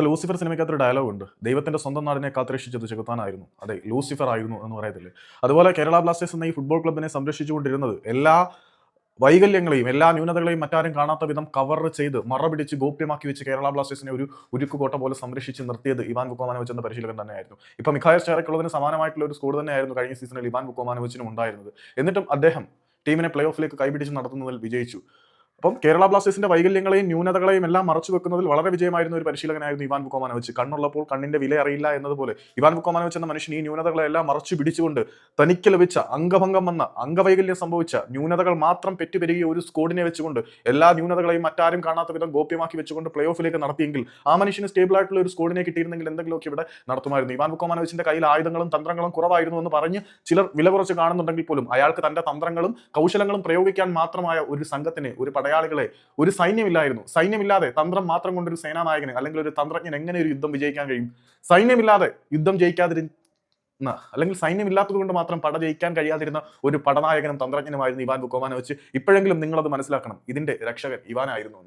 നമ്മുടെ Lucifer സിനിമയ്ക്കകത്തൊരു dialogue ഉണ്ട്, ദൈവത്തിന്റെ സ്വന്തം നാടിനെ കാത്തുരക്ഷിച്ചത് ചെകുത്താനായിരുന്നു. അതെ, ലൂസിഫർ ആയിരുന്നു എന്ന് പറയത്തില്ലേ. അതുപോലെ കേരള ബ്ലാസ്റ്റേഴ്സ് എന്ന ഈ ഫുട്ബോൾ ക്ലബിനെ സംരക്ഷിച്ചുകൊണ്ടിരുന്നത് എല്ലാ വൈകല്യങ്ങളെയും എല്ലാ ന്യൂനതകളെയും മറ്റാരും കാണാത്ത വിധം കവർ ചെയ്ത് മറ പിടിച്ച് ഗോപ്യമാക്കി വെച്ച് കേരള ബ്ലാസ്റ്റേഴ്സിനെ ഒരു ഉരുക്കുകോട്ട പോലെ സംരക്ഷിച്ച് നിർത്തിയത് ഇവാൻ വുക്കോമാനോവിച്ച് എന്ന പരിശീലകൻ തന്നെയായിരുന്നു. ഇപ്പൊ മിഖായൽ സ്റ്റെയറയ്ക്കുള്ളതിന് സമാനമായിട്ടുള്ള ഒരു സ്കോഡ് തന്നെയായിരുന്നു കഴിഞ്ഞ സീസണിൽ ഇവാൻ വുക്കോമാനോവിച്ചിനും ഉണ്ടായിരുന്നത്. എന്നിട്ടും അദ്ദേഹം ടീമിനെ പ്ലേ ഓഫിലേക്ക് കൈപിടിച്ച് നടത്തുന്നതിൽ വിജയിച്ചു. അപ്പം കേരള ബ്ലാസ്റ്റേഴ്സിന്റെ വൈകല്യങ്ങളെയും ന്യൂനതകളെയും എല്ലാം മറച്ചു വെക്കുന്നതിൽ വളരെ വിജയമായിരുന്ന ഒരു പരിശീലകനായിരുന്നു ഇവാൻ വുക്കോമാനോവിച്ച്. കണ്ണുള്ളപ്പോൾ കണ്ണിന്റെ വില അറിയില്ല എന്നതുപോലെ ഇവാൻ വുക്കോമാനോവിച്ച് എന്ന മനുഷ്യൻ ഈ ന്യൂനതകളെല്ലാം മറച്ചു പിടിച്ചുകൊണ്ട് തനിക്ക് ലഭിച്ച അംഗഭംഗം വന്ന അംഗവൈകല്യം സംഭവിച്ച ന്യൂനതകൾ മാത്രം പെറ്റുപെരുകിയ ഒരു സ്കോഡിനെ വെച്ചുകൊണ്ട് എല്ലാ ന്യൂനതകളെയും മറ്റാരും കാണാത്ത വിധം ഗോപ്യമാക്കി വെച്ചുകൊണ്ട് പ്ലേ ഓഫിലേക്ക് നടത്തിയെങ്കിൽ ആ മനുഷ്യന് സ്റ്റേബിൾ ആയിട്ടുള്ള ഒരു സ്കോഡിനെ കിട്ടിയിരുന്നെങ്കിൽ എന്തെങ്കിലുമൊക്കെ ഇവിടെ നടത്തുമായിരുന്നു. ഇവാൻ വുക്കോമാനോവിച്ചിന്റെ കയ്യിൽ ആയുധങ്ങളും തന്ത്രങ്ങളും കുറവായിരുന്നു എന്ന് പറഞ്ഞ് ചിലർ വില കുറച്ച് കാണുന്നുണ്ടെങ്കിൽ പോലും അയാൾക്ക് തന്റെ തന്ത്രങ്ങളും കൗശലങ്ങളും പ്രയോഗിക്കാൻ മാത്രമായ ഒരു സംഘത്തിനെ, ഒരു പടയാളികളെ, ഒരു സൈന്യമില്ലായിരുന്നു. സൈന്യമില്ലാതെ തന്ത്രം മാത്രം കൊണ്ടൊരു സേനാനായകന് അല്ലെങ്കിൽ ഒരു തന്ത്രജ്ഞൻ എങ്ങനെ ഒരു യുദ്ധം വിജയിക്കാൻ കഴിയും? സൈന്യമില്ലാതെ യുദ്ധം ജയിക്കാതിരുന്ന അല്ലെങ്കിൽ സൈന്യമില്ലാത്തത് കൊണ്ട് മാത്രം പട ജയിക്കാൻ കഴിയാതിരുന്ന ഒരു പടനായകനും തന്ത്രജ്ഞനുമായിരുന്നു ഇവാൻ വുക്കോമാനോവിച്ച്. ഇപ്പോഴെങ്കിലും നിങ്ങളത് മനസ്സിലാക്കണം, ഇതിന്റെ രക്ഷകൻ ഇവാനായിരുന്നു.